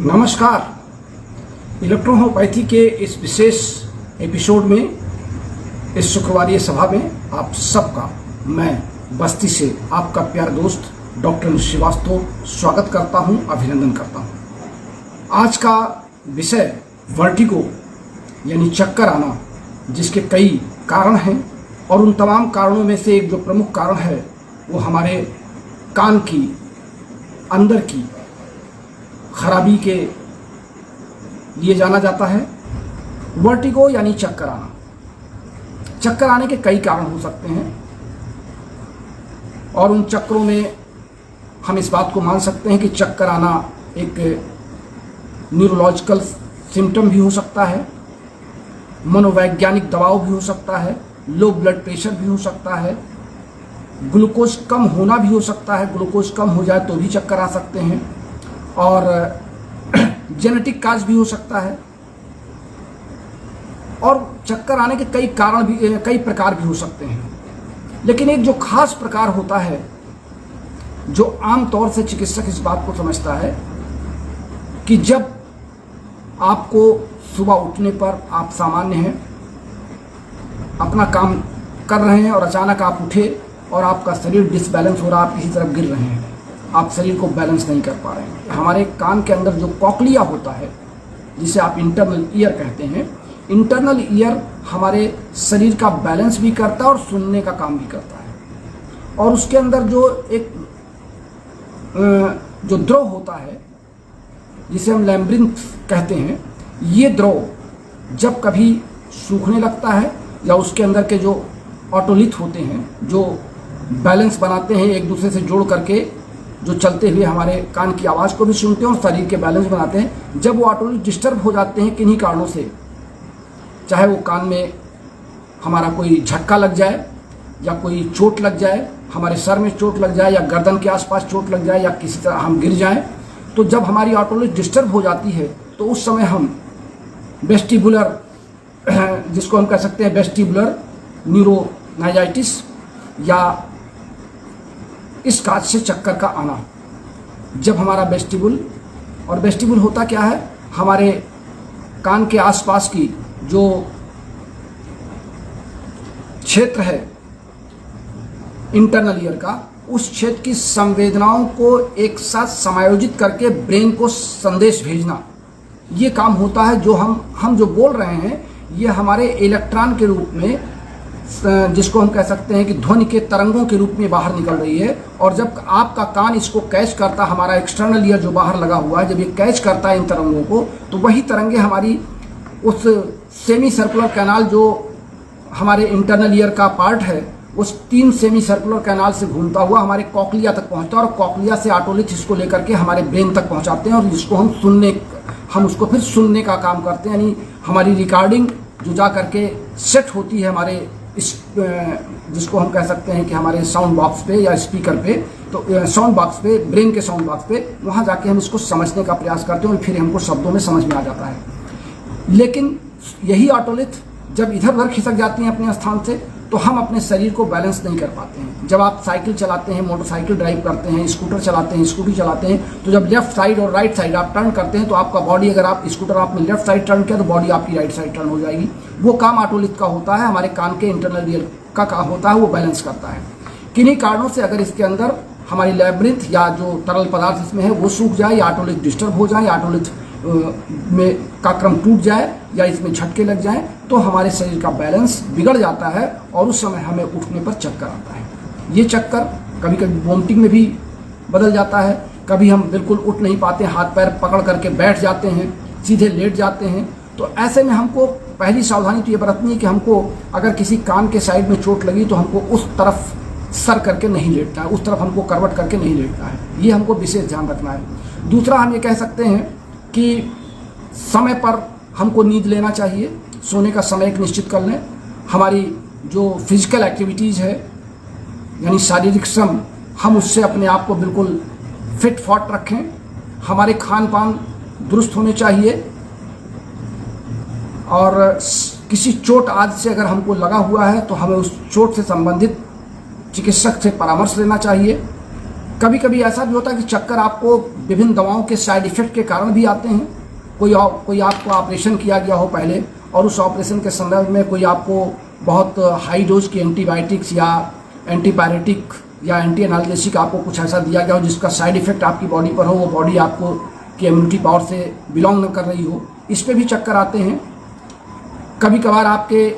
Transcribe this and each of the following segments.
नमस्कार। इलेक्ट्रोहोम्योपैथी के इस विशेष एपिसोड में, इस शुक्रवारीय सभा में आप सबका मैं बस्ती से आपका प्यारा दोस्त डॉक्टर श्रीवास्तव स्वागत करता हूं, अभिनंदन करता हूं। आज का विषय वर्टिगो यानी चक्कर आना, जिसके कई कारण हैं और उन तमाम कारणों में से एक जो प्रमुख कारण है वो हमारे कान की अंदर की खराबी के लिए जाना जाता है। वर्टिगो यानी चक्कर आना। चक्कर आने के कई कारण हो सकते हैं और उन चक्करों में हम इस बात को मान सकते हैं कि चक्कर आना एक न्यूरोलॉजिकल सिम्टम भी हो सकता है, मनोवैज्ञानिक दबाव भी हो सकता है, लो ब्लड प्रेशर भी हो सकता है, ग्लूकोज कम होना भी हो सकता है। ग्लूकोज कम हो जाए तो भी चक्कर आ सकते हैं और जेनेटिक काज भी हो सकता है। और चक्कर आने के कई कारण भी, कई प्रकार भी हो सकते हैं, लेकिन एक जो खास प्रकार होता है जो आम तौर से चिकित्सक इस बात को समझता है कि जब आपको सुबह उठने पर आप सामान्य हैं, अपना काम कर रहे हैं और अचानक आप उठे और आपका शरीर डिसबैलेंस हो रहा है, आप किसी तरफ गिर रहे हैं, आप शरीर को बैलेंस नहीं कर पा रहे हैं। हमारे कान के अंदर जो कॉक्लिया होता है, जिसे आप इंटरनल ईयर कहते हैं, इंटरनल ईयर हमारे शरीर का बैलेंस भी करता है और सुनने का काम भी करता है। और उसके अंदर जो एक जो द्रव होता है जिसे हम लैम्ब्रिंथ कहते हैं, ये द्रव जब कभी सूखने लगता है या उसके अंदर के जो ऑटोलिथ होते हैं, जो बैलेंस बनाते हैं एक दूसरे से जोड़ करके, जो चलते हुए हमारे कान की आवाज़ को भी सुनते हैं और शरीर के बैलेंस बनाते हैं, जब वो ऑटोलिथ डिस्टर्ब हो जाते हैं किन्हीं कारणों से, चाहे वो कान में हमारा कोई झटका लग जाए या कोई चोट लग जाए, हमारे सर में चोट लग जाए या गर्दन के आसपास चोट लग जाए या किसी तरह हम गिर जाएं, तो जब हमारी ऑटोलिथ डिस्टर्ब हो जाती है तो उस समय हम वेस्टिबुलर, जिसको हम कह सकते हैं वेस्टिबुलर न्यूरोनाइजाइटिस, या इस काज से चक्कर का आना, जब हमारा वेस्टिबुल होता क्या है, हमारे कान के आसपास की जो क्षेत्र है इंटरनल ईयर का, उस क्षेत्र की संवेदनाओं को एक साथ समायोजित करके ब्रेन को संदेश भेजना, ये काम होता है। जो हम जो बोल रहे हैं ये हमारे इलेक्ट्रॉन के रूप में, जिसको हम कह सकते हैं कि ध्वनि के तरंगों के रूप में बाहर निकल रही है। और जब आपका कान इसको कैच करता, हमारा एक्सटर्नल ईयर जो बाहर लगा हुआ है, जब ये कैच करता है इन तरंगों को, तो वही तरंगे हमारी उस सेमी सर्कुलर कैनाल जो हमारे इंटरनल ईयर का पार्ट है, उस 3 सेमी सर्कुलर कैनाल से घूमता हुआ हमारे कॉक्लिया तक पहुंचता है और कॉक्लिया से ऑटोलिथ इसको लेकर के हमारे ब्रेन तक पहुंचाते हैं और जिसको हम उसको फिर सुनने का काम करते हैं। यानी हमारी रिकॉर्डिंग जो जा करके सेट होती है हमारे इस, जिसको हम कह सकते हैं कि हमारे साउंड बॉक्स पे या स्पीकर पे, तो साउंड बॉक्स पे, ब्रेन के साउंड बॉक्स पे, वहाँ जाके हम इसको समझने का प्रयास करते हैं और फिर हमको शब्दों में समझ में आ जाता है। लेकिन यही ऑटोलिथ जब इधर उधर खिसक जाती हैं अपने स्थान से, तो हम अपने शरीर को बैलेंस नहीं कर पाते हैं। जब आप साइकिल चलाते हैं, मोटरसाइकिल ड्राइव करते हैं, स्कूटर चलाते हैं, स्कूटी चलाते हैं, तो जब लेफ्ट साइड और राइट साइड आप टर्न करते हैं तो आपका बॉडी, अगर आप स्कूटर आपने लेफ्ट साइड टर्न किया तो बॉडी आपकी राइट साइड टर्न हो जाएगी। वो काम ऑटोलिथ का होता है, हमारे कान के इंटरनल ईयर का काम होता है, वो बैलेंस करता है। किन्हीं कारणों से अगर इसके अंदर हमारी लैब्रिंथ या जो तरल पदार्थ इसमें है वो सूख जाए या ऑटोलिथ डिस्टर्ब हो जाए या ऑटोलिथ में का क्रम टूट जाए या इसमें झटके लग जाएं, तो हमारे शरीर का बैलेंस बिगड़ जाता है और उस समय हमें उठने पर चक्कर आता है। ये चक्कर कभी कभी वोमिटिंग में भी बदल जाता है, कभी हम बिल्कुल उठ नहीं पाते, हाथ पैर पकड़ करके बैठ जाते हैं, सीधे लेट जाते हैं। तो ऐसे में हमको पहली सावधानी तो ये बरतनी है कि हमको अगर किसी कान के साइड में चोट लगी तो हमको उस तरफ सर करके नहीं लेटना है, उस तरफ हमको करवट करके नहीं लेटना है, ये हमको विशेष ध्यान रखना है। दूसरा, हम ये कह सकते हैं कि समय पर हमको नींद लेना चाहिए, सोने का समय एक निश्चित कर लें। हमारी जो फिजिकल एक्टिविटीज़ है यानी शारीरिक श्रम, हम उससे अपने आप को बिल्कुल फिट फॉट रखें। हमारे खान पान दुरुस्त होने चाहिए और किसी चोट आदि से अगर हमको लगा हुआ है तो हमें उस चोट से संबंधित चिकित्सक से परामर्श लेना चाहिए। कभी कभी ऐसा भी होता है कि चक्कर आपको विभिन्न दवाओं के साइड इफ़ेक्ट के कारण भी आते हैं। कोई आपको ऑपरेशन किया गया हो पहले, और उस ऑपरेशन के संदर्भ में कोई आपको बहुत हाई डोज की एंटीबायोटिक्स या एंटीपायरेटिक या एंटी एनाल्जेसिक आपको कुछ ऐसा दिया गया हो जिसका साइड इफ़ेक्ट आपकी बॉडी पर हो, वो बॉडी आपको की इम्यूनिटी पावर से बिलोंग न कर रही हो, इस पे भी चक्कर आते हैं। कभी कभार आपके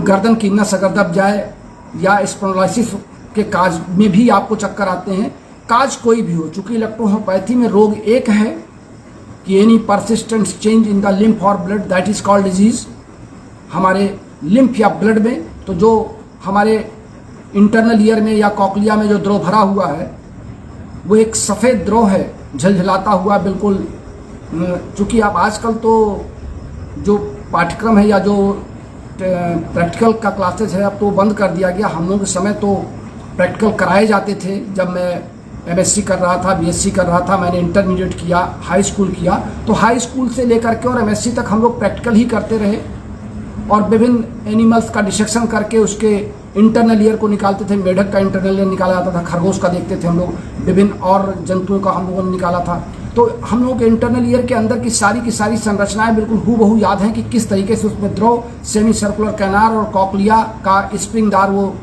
गर्दन की नस अगर दब जाए या स्पॉन्डिलोलिसिस के काज में भी आपको चक्कर आते हैं। काज कोई भी हो, चूँकि इलेक्ट्रोहोम्योपैथी में रोग एक है कि any persistent change in the lymph और blood that is called disease. हमारे लिम्फ या ब्लड में तो जो हमारे इंटरनल ईयर में या कॉकलिया में जो द्रव भरा हुआ है वो एक सफ़ेद द्रव है, झलझलाता हुआ बिल्कुल। चूँकि आप आजकल तो जो पाठ्यक्रम है या जो प्रैक्टिकल का क्लासेस है अब तो बंद कर दिया गया। हम लोगों के समय तो प्रैक्टिकल कराए जाते थे। जब मैं एमएससी कर रहा था, बीएससी कर रहा था, मैंने इंटरमीडिएट किया, हाई स्कूल किया, तो हाई स्कूल से लेकर के और एमएससी तक हम लोग प्रैक्टिकल ही करते रहे और विभिन्न एनिमल्स का डिसेक्शन करके उसके इंटरनल ईयर को निकालते थे। मेढक का इंटरनल ईयर निकाला जाता था, खरगोश का देखते थे हम लोग, विभिन्न और जंतुओं का हम लोगों ने निकाला था। तो हम लोगों के इंटरनल ईयर के अंदर की सारी संरचनाएं बिल्कुल हूबहू याद हैं कि किस तरीके से उसमें द्रव, सेमी सर्कुलर कैनाल और कॉकलिया का स्प्रिंगदार वो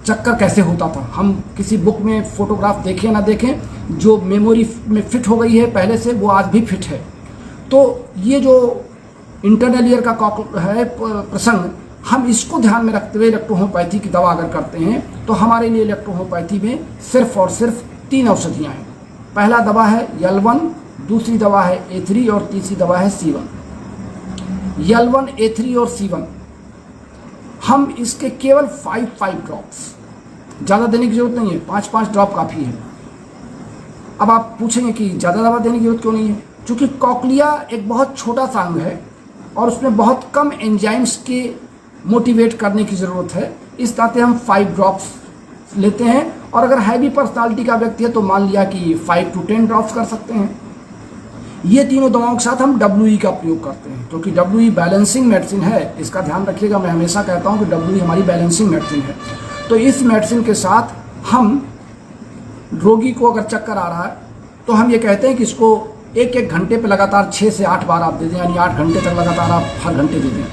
चक्कर कैसे होता था। हम किसी बुक में फोटोग्राफ देखें ना देखें, जो मेमोरी में फिट हो गई है पहले से वो आज भी फिट है। तो ये जो इंटरनल ईयर का है प्रसंग, हम इसको ध्यान में रखते हुए इलेक्ट्रोहोम्योपैथी की दवा अगर करते हैं तो हमारे लिए इलेक्ट्रोहोम्योपैथी में सिर्फ और सिर्फ 3 औषधियाँ हैं। पहला दवा है L1, दूसरी दवा है A3 और तीसरी दवा है C1। L1, A3 और C1 हम इसके केवल 5 ड्रॉप्स, ज़्यादा देने की जरूरत नहीं है, 5 ड्रॉप काफ़ी है। अब आप पूछेंगे कि ज़्यादा दवा देने की जरूरत क्यों नहीं है? क्योंकि कॉकलिया एक बहुत छोटा सा अंग है और उसमें बहुत कम एंजाइम्स के मोटिवेट करने की ज़रूरत है। इस नाते हम 5 ड्रॉप्स लेते हैं और अगर हैवी पर्सनालिटी का व्यक्ति है तो मान लिया कि 5 to 10 ड्रॉप्स कर सकते हैं। ये तीनों दवाओं के साथ हम WE का प्रयोग करते हैं क्योंकि WE बैलेंसिंग मेडिसिन है। इसका ध्यान रखिएगा, मैं हमेशा कहता हूँ कि WE हमारी बैलेंसिंग मेडिसिन है। तो इस मेडिसिन के साथ हम रोगी को अगर चक्कर आ रहा है तो हम ये कहते हैं कि इसको 1-1 घंटे पे लगातार 6 से 8 बार आप दे दें, यानी 8 घंटे तक लगातार आप हर घंटे दे दें।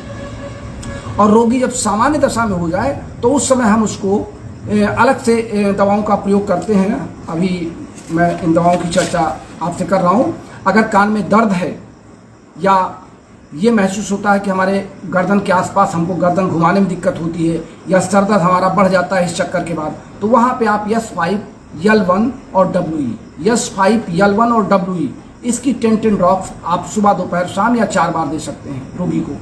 और रोगी जब सामान्य दशा में हो जाए तो उस समय हम उसको अलग से दवाओं का प्रयोग करते हैं। अभी मैं इन दवाओं की चर्चा आपसे कर रहा हूँ। अगर कान में दर्द है या ये महसूस होता है कि हमारे गर्दन के आसपास हमको गर्दन घुमाने में दिक्कत होती है या सर दर्द हमारा बढ़ जाता है इस चक्कर के बाद, तो वहाँ पे आप S5, L1 और WE, S5, L1 और WE इसकी 10 ड्रॉप्स आप सुबह, दोपहर, शाम या 4 बार दे सकते हैं रोगी को।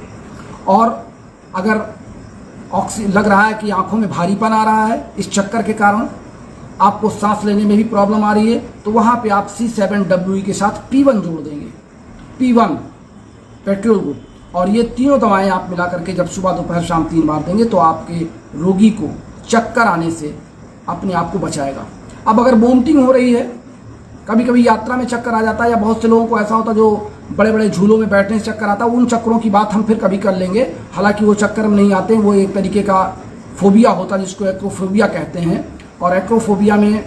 और अगर लग रहा है कि आंखों में भारीपन आ रहा है इस चक्कर के कारण, आपको सांस लेने में भी प्रॉब्लम आ रही है, तो वहाँ पे आप C7WE के साथ P1 जोड़ देंगे, P1 पेट्रोल ग्रुप। और ये तीनों दवाएं आप मिला करके जब सुबह, दोपहर, शाम 3 बार देंगे तो आपके रोगी को चक्कर आने से अपने आप को बचाएगा। अब अगर वोमिटिंग हो रही है, कभी कभी यात्रा में चक्कर आ जाता है या बहुत से लोगों को ऐसा होता है जो बड़े बड़े झूलों में बैठने से चक्कर आता है, उन चक्करों की बात हम फिर कभी कर लेंगे। हालांकि वो चक्कर में नहीं आते, वो एक तरीके का फोबिया होता है जिसको एक्रोफोबिया कहते हैं। और एक्रोफोबिया में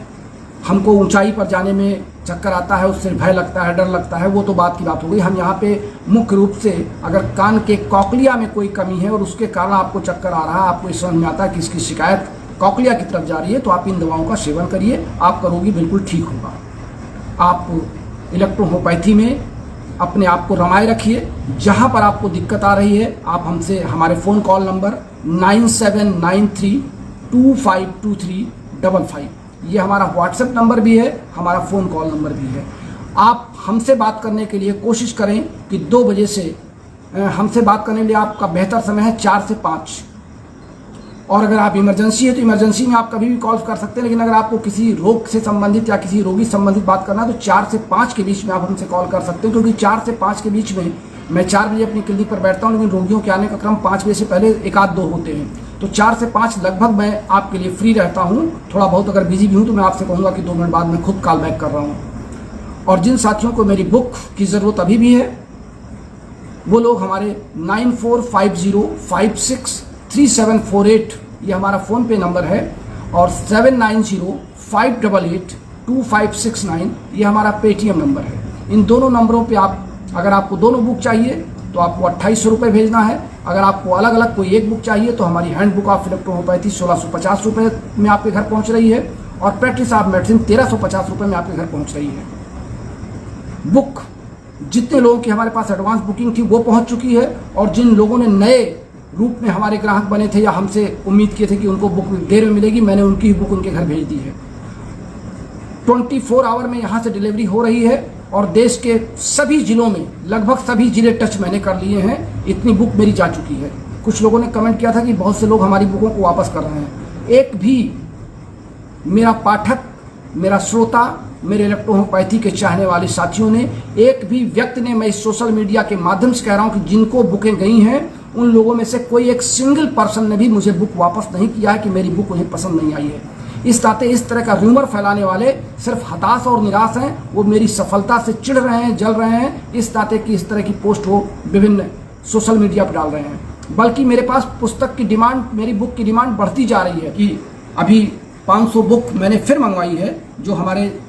हमको ऊंचाई पर जाने में चक्कर आता है, उससे भय लगता है, डर लगता है, वो तो बात की बात हो गई। हम यहाँ पे मुख्य रूप से अगर कान के कॉकलिया में कोई कमी है और उसके कारण आपको चक्कर आ रहा है, आपको इस समझ में आता है कि इसकी शिकायत कॉकलिया की तरफ जा रही है, तो आप इन दवाओं का सेवन करिए, आपका रोगी बिल्कुल ठीक होगा। आप इलेक्ट्रोहोम्योपैथी में अपने आप को रमाए रखिए। जहाँ पर आपको दिक्कत आ रही है आप हमसे हमारे फ़ोन कॉल नंबर 9793252355, ये हमारा व्हाट्सएप नंबर भी है, हमारा फ़ोन कॉल नंबर भी है। आप हमसे बात करने के लिए कोशिश करें कि 2 बजे से हमसे बात करने के लिए आपका बेहतर समय है 4 से 5। और अगर आप इमरजेंसी है तो इमरजेंसी में आप कभी भी कॉल कर सकते हैं, लेकिन अगर आपको किसी रोग से संबंधित या किसी रोगी संबंधित बात करना है तो 4 से 5 के बीच में आप हमसे कॉल कर सकते हो, क्योंकि 4 से 5 के बीच में मैं 4 बजे अपनी क्लिनिक पर बैठता हूं, लेकिन रोगियों के आने का क्रम 5 बजे से पहले 1-2 होते हैं। तो 4 से 5 लगभग मैं आपके लिए फ्री रहता हूँ। थोड़ा बहुत अगर बिजी भी हूँ तो मैं आपसे कहूँगा कि 2 मिनट बाद मैं खुद कॉल बैक कर रहा हूँ। और जिन साथियों को मेरी बुक की ज़रूरत अभी भी है वो लोग हमारे 9450563748 ये हमारा फ़ोन पे नंबर है और 7904 5882569, ये हमारा पेटीएम नंबर है। इन दोनों नंबरों पे आप, अगर आपको दोनों बुक चाहिए तो आपको 2800 रुपये भेजना है। अगर आपको अलग अलग कोई एक बुक चाहिए तो हमारी हैंड बुक ऑफ इलेक्ट्रोहोम्योपैथी 1650 रुपये में आपके घर पहुंच रही है और प्रैक्टिस ऑफ मेडिसिन 1350 रुपये में आपके घर पहुंच रही है। बुक जितने लोगों की हमारे पास एडवांस बुकिंग थी वो पहुंच चुकी है, और जिन लोगों ने नए रूप में हमारे ग्राहक बने थे या हमसे उम्मीद किए थे कि उनको बुक देर में मिलेगी, मैंने उनकी बुक उनके घर भेज दी है। 24 आवर में यहाँ से डिलीवरी हो रही है और देश के सभी जिलों में, लगभग सभी जिले टच मैंने कर लिए हैं। इतनी बुक मेरी जा चुकी है। कुछ लोगों ने कमेंट किया था कि बहुत से लोग हमारी बुकों को वापस कर रहे हैं। एक भी मेरा पाठक, मेरा श्रोता, मेरे इलेक्ट्रोहोम्योपैथी के चाहने वाले साथियों ने, एक भी व्यक्ति ने, मैं इस सोशल मीडिया के माध्यम से कह रहा हूं कि जिनको बुकें गई हैं उन लोगों में से कोई एक सिंगल पर्सन ने भी मुझे बुक वापस नहीं किया है कि मेरी बुक उन्हें पसंद नहीं आई है। इस नाते इस तरह का रूमर फैलाने वाले सिर्फ हताश और निराश हैं, वो मेरी सफलता से चिढ़ रहे हैं, जल रहे हैं, इस नाते कि इस तरह की पोस्ट वो विभिन्न सोशल मीडिया पर डाल रहे हैं। बल्कि मेरे पास पुस्तक की डिमांड, मेरी बुक की डिमांड बढ़ती जा रही है कि अभी 500 बुक मैंने फिर मंगवाई है, जो हमारे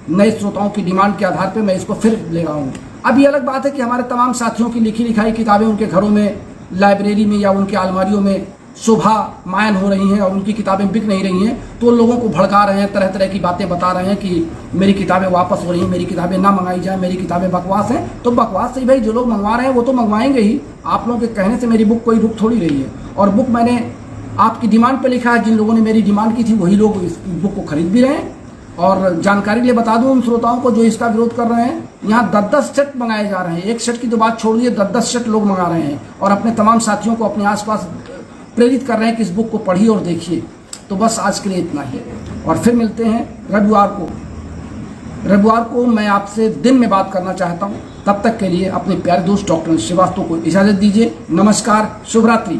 नए श्रोताओं की डिमांड के आधार पर मैं इसको फिर ले रहा हूँ। अब ये अलग बात है कि हमारे तमाम साथियों की लिखी लिखाई किताबें उनके घरों में, लाइब्रेरी में या उनके अलमारियों में शोभामायन हो रही हैं और उनकी किताबें बिक नहीं रही हैं, तो लोगों को भड़का रहे हैं, तरह तरह की बातें बता रहे हैं कि मेरी किताबें वापस हो रही हैं, मेरी किताबें ना मंगाई जाए, मेरी किताबें बकवास हैं। तो बकवास से भाई जो लोग मंगवा रहे हैं वो तो मंगवाएंगे ही। आप लोगों के कहने से मेरी बुक कोई रुक थोड़ी रही है, और बुक मैंने आपकी डिमांड पर लिखा है। जिन लोगों ने मेरी डिमांड की थी वही लोग इस बुक को खरीद भी रहे हैं। और जानकारी के लिए बता दूं उन श्रोताओं को जो इसका विरोध कर रहे हैं, यहाँ 10-10 सेट मंगाए जा रहे हैं। एक सेट की तो बात छोड़ दिए, 10-10 सेट लोग मंगा रहे हैं और अपने तमाम साथियों को अपने आसपास प्रेरित कर रहे हैं कि इस बुक को पढ़िए और देखिए। तो बस आज के लिए इतना ही, और फिर मिलते हैं रविवार को मैं आपसे दिन में बात करना चाहता हूँ। तब तक के लिए अपने प्यारे दोस्त डॉक्टर श्रीवास्तव को इजाज़त दीजिए। नमस्कार, शुभ रात्रि।